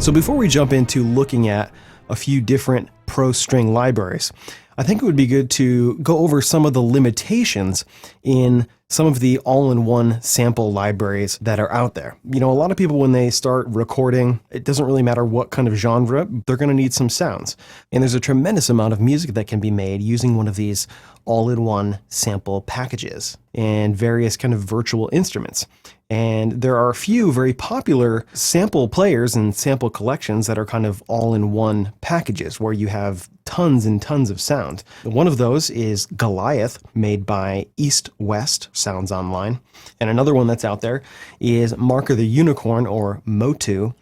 So before we jump into looking at a few different Pro String libraries, I think it would be good to go over some of the limitations in some of the all-in-one sample libraries that are out there. You know, a lot of people, when they start recording, it doesn't really matter what kind of genre, they're going to need some sounds. And there's a tremendous amount of music that can be made using one of these all-in-one sample packages and various kind of virtual instruments. And there are a few very popular sample players and sample collections that are kind of all-in-one packages where you have tons and tons of sound. One of those is Goliath, made by East West Sounds Online. And another one that's out there is Mark of the Unicorn, or Motu,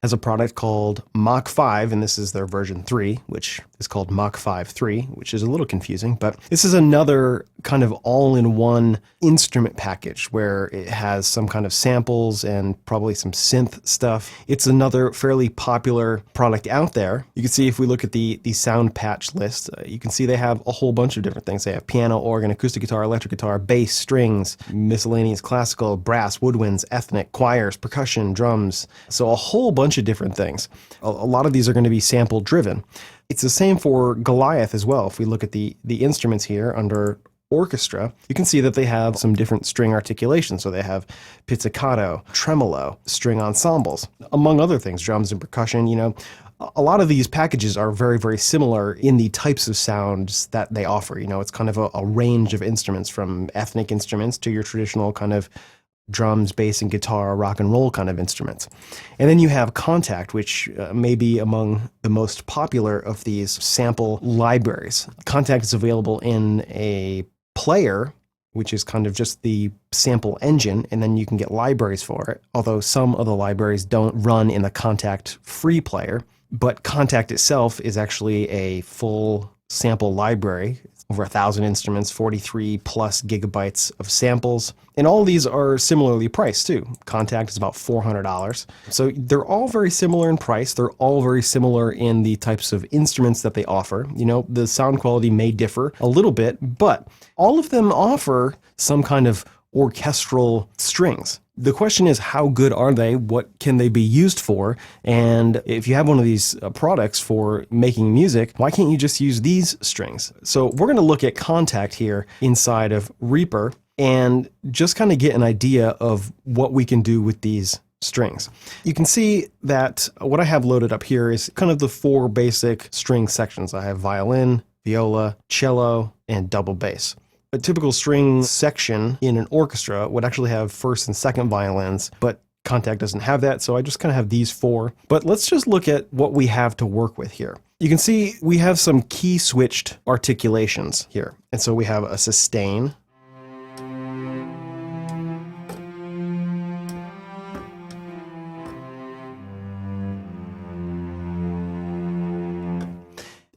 has a product called Mach 5, and this is their version 3, which is called Mach 5 3, which is a little confusing, but this is another kind of all-in-one instrument package where it has some kind of samples and probably some synth stuff. It's another fairly popular product out there. You can see if we look at the sound patch list, you can see they have a whole bunch of different things. They have piano, organ, acoustic guitar, electric guitar, bass, strings, miscellaneous classical, brass, woodwinds, ethnic, choirs, percussion, drums. So a whole bunch of different things. A lot of these are going to be sample driven. It's the same for Goliath as well. If we look at the instruments here under orchestra, you can see that they have some different string articulations. So they have pizzicato, tremolo, string ensembles, among other things, drums and percussion. You know, a lot of these packages are very, very similar in the types of sounds that they offer. You know, it's kind of a range of instruments, from ethnic instruments to your traditional kind of drums, bass, and guitar, rock and roll kind of instruments. And then you have Kontakt, which may be among the most popular of these sample libraries. Kontakt is available in a player, which is kind of just the sample engine, and then you can get libraries for it, although some of the libraries don't run in the Kontakt free player. But Kontakt itself is actually a full sample library, over 1,000 instruments, 43 plus gigabytes of samples. And all of these are similarly priced too. Kontakt is about $400. So they're all very similar in price. They're all very similar in the types of instruments that they offer. You know, the sound quality may differ a little bit, but all of them offer some kind of orchestral strings. The question is, how good are they? What can they be used for? And if you have one of these products for making music, why can't you just use these strings? So we're going to look at Kontakt here inside of Reaper and just kind of get an idea of what we can do with these strings. You can see that what I have loaded up here is kind of the 4 basic string sections. I have violin, viola, cello, and double bass. A typical string section in an orchestra would actually have first and second violins, but Kontakt doesn't have that, so I just kind of have these 4. But let's just look at what we have to work with here. You can see we have some key switched articulations here. And so we have a sustain,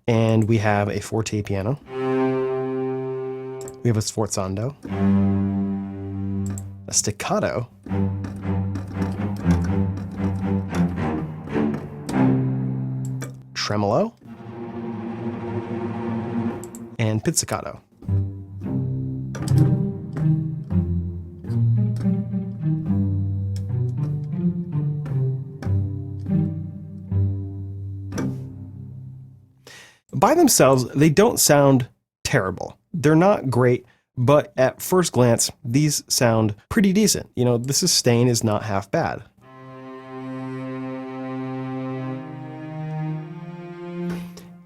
and we have a forte piano. We have a sforzando, a staccato, tremolo, and pizzicato. By themselves, they don't sound terrible. They're not great, but at first glance, these sound pretty decent. You know, the sustain is not half bad.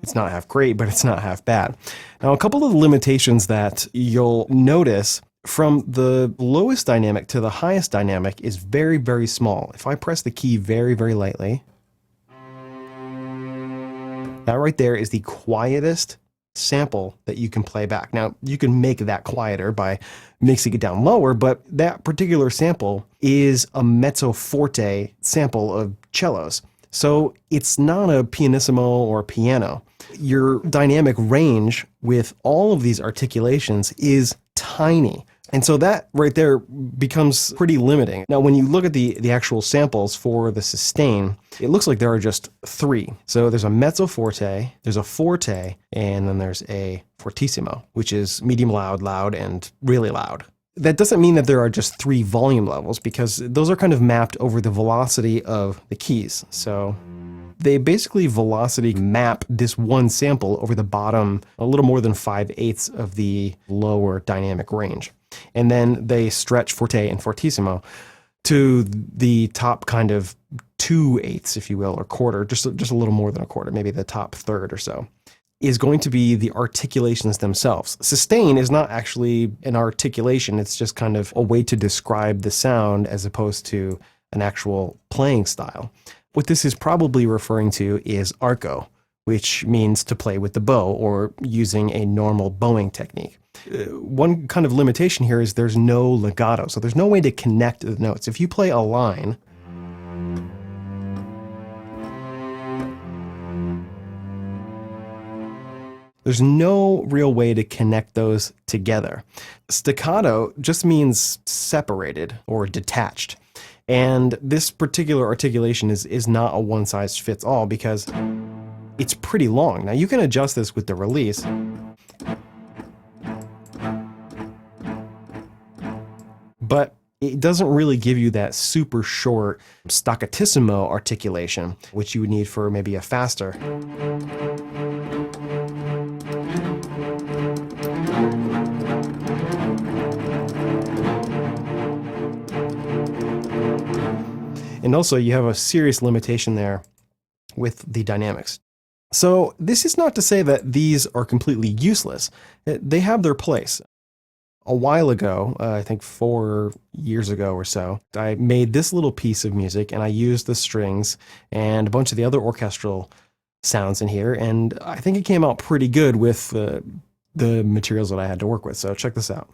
It's not half great, but it's not half bad. Now, a couple of limitations that you'll notice from the lowest dynamic to the highest dynamic is very, very small. If I press the key very, very lightly, that right there is the quietest sample that you can play back. Now, you can make that quieter by mixing it down lower, but that particular sample is a mezzo forte sample of cellos. So it's not a pianissimo or piano. Your dynamic range with all of these articulations is tiny. And so that right there becomes pretty limiting. Now, when you look at the actual samples for the sustain, it looks like there are just 3. So there's a mezzo forte, there's a forte, and then there's a fortissimo, which is medium loud, loud, and really loud. That doesn't mean that there are just 3 volume levels, because those are kind of mapped over the velocity of the keys. So They basically velocity map this one sample over the bottom, a little more than 5/8 of the lower dynamic range. And then they stretch forte and fortissimo to the top kind of 2/8, if you will, or quarter, just a little more than a quarter, maybe the top third or so, is going to be the articulations themselves. Sustain is not actually an articulation. It's just kind of a way to describe the sound as opposed to an actual playing style. What this is probably referring to is arco, which means to play with the bow or using a normal bowing technique. One kind of limitation here is there's no legato, so there's no way to connect the notes. If you play a line, there's no real way to connect those together. Staccato just means separated or detached. And this particular articulation is not a one-size-fits-all because it's pretty long. Now you can adjust this with the release. But it doesn't really give you that super short staccatissimo articulation, which you would need for maybe a faster. And also you have a serious limitation there with the dynamics. So this is not to say that these are completely useless. They have their place. A while ago, I think 4 years ago or so, I made this little piece of music and I used the strings and a bunch of the other orchestral sounds in here, and I think it came out pretty good with the materials that I had to work with. So check this out.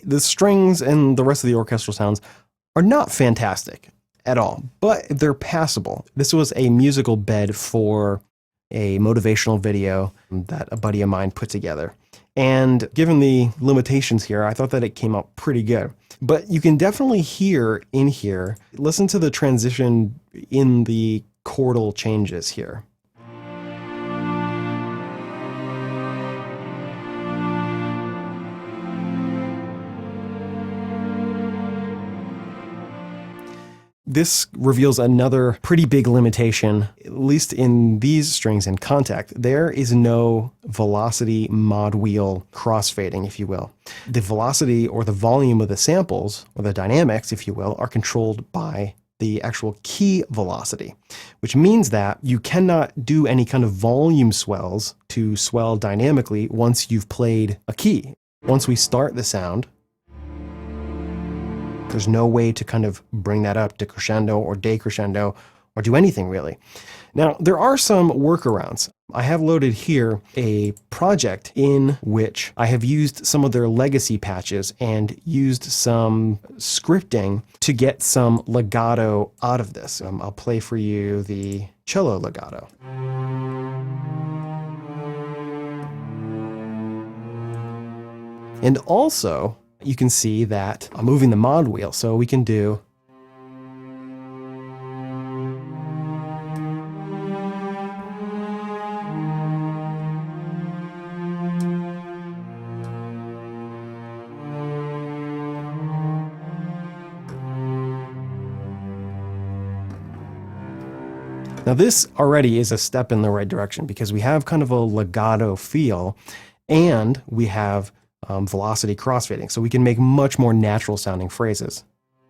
The strings and the rest of the orchestral sounds are not fantastic at all, but they're passable. This was a musical bed for a motivational video that a buddy of mine put together. And given the limitations here, I thought that it came out pretty good. But you can definitely hear in here, listen to the transition in the chordal changes here. This reveals another pretty big limitation, at least in these strings in Kontakt. There is no velocity mod wheel crossfading, if you will. The velocity or the volume of the samples, or the dynamics, if you will, are controlled by the actual key velocity, which means that you cannot do any kind of volume swells to swell dynamically once you've played a key. Once we start the sound, there's no way to kind of bring that up to crescendo or decrescendo or do anything really. Now, there are some workarounds. I have loaded here a project in which I have used some of their legacy patches and used some scripting to get some legato out of this. I'll play for you the cello legato. And also, you can see that I'm moving the mod wheel, so we can do Now this already is a step in the right direction because we have kind of a legato feel and we have velocity crossfading, so we can make much more natural sounding phrases.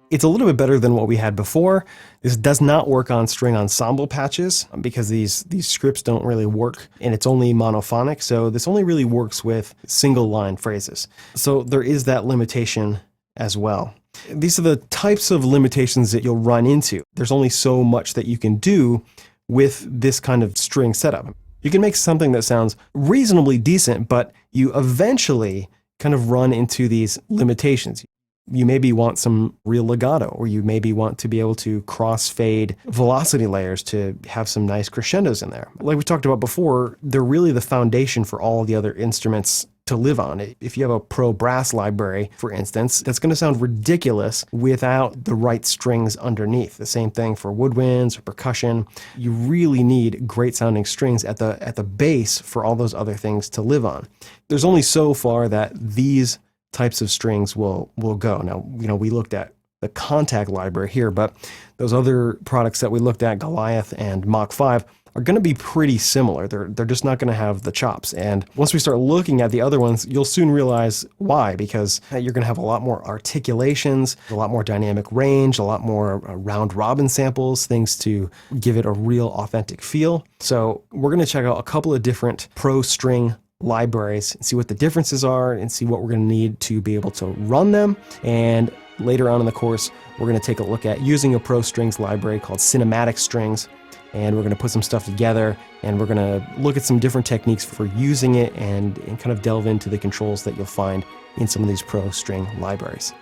It's a little bit better than what we had before. This does not work on string ensemble patches because these scripts don't really work and it's only monophonic, so this only really works with single line phrases. So there is that limitation as well. These are the types of limitations that you'll run into. There's only so much that you can do with this kind of string setup. You can make something that sounds reasonably decent, but you eventually kind of run into these limitations. You maybe want some real legato, or you maybe want to be able to crossfade velocity layers to have some nice crescendos in there. Like we talked about before, they're really the foundation for all the other instruments to live on. If you have a pro brass library, for instance, that's going to sound ridiculous without the right strings underneath. The same thing for woodwinds or percussion. You really need great sounding strings at the base for all those other things to live on. There's only so far that these types of strings will go. Now, we looked at the Kontakt library here, but those other products that we looked at, Goliath and Mach 5, are going to be pretty similar. They're just not going to have the chops. And once we start looking at the other ones, you'll soon realize why, because you're going to have a lot more articulations, a lot more dynamic range, a lot more round robin samples, things to give it a real authentic feel. So we're going to check out a couple of different pro string libraries and see what the differences are and see what we're going to need to be able to run them. And later on in the course, we're going to take a look at using a pro strings library called Cinematic Strings, and we're going to put some stuff together, and we're going to look at some different techniques for using it and kind of delve into the controls that you'll find in some of these pro string libraries.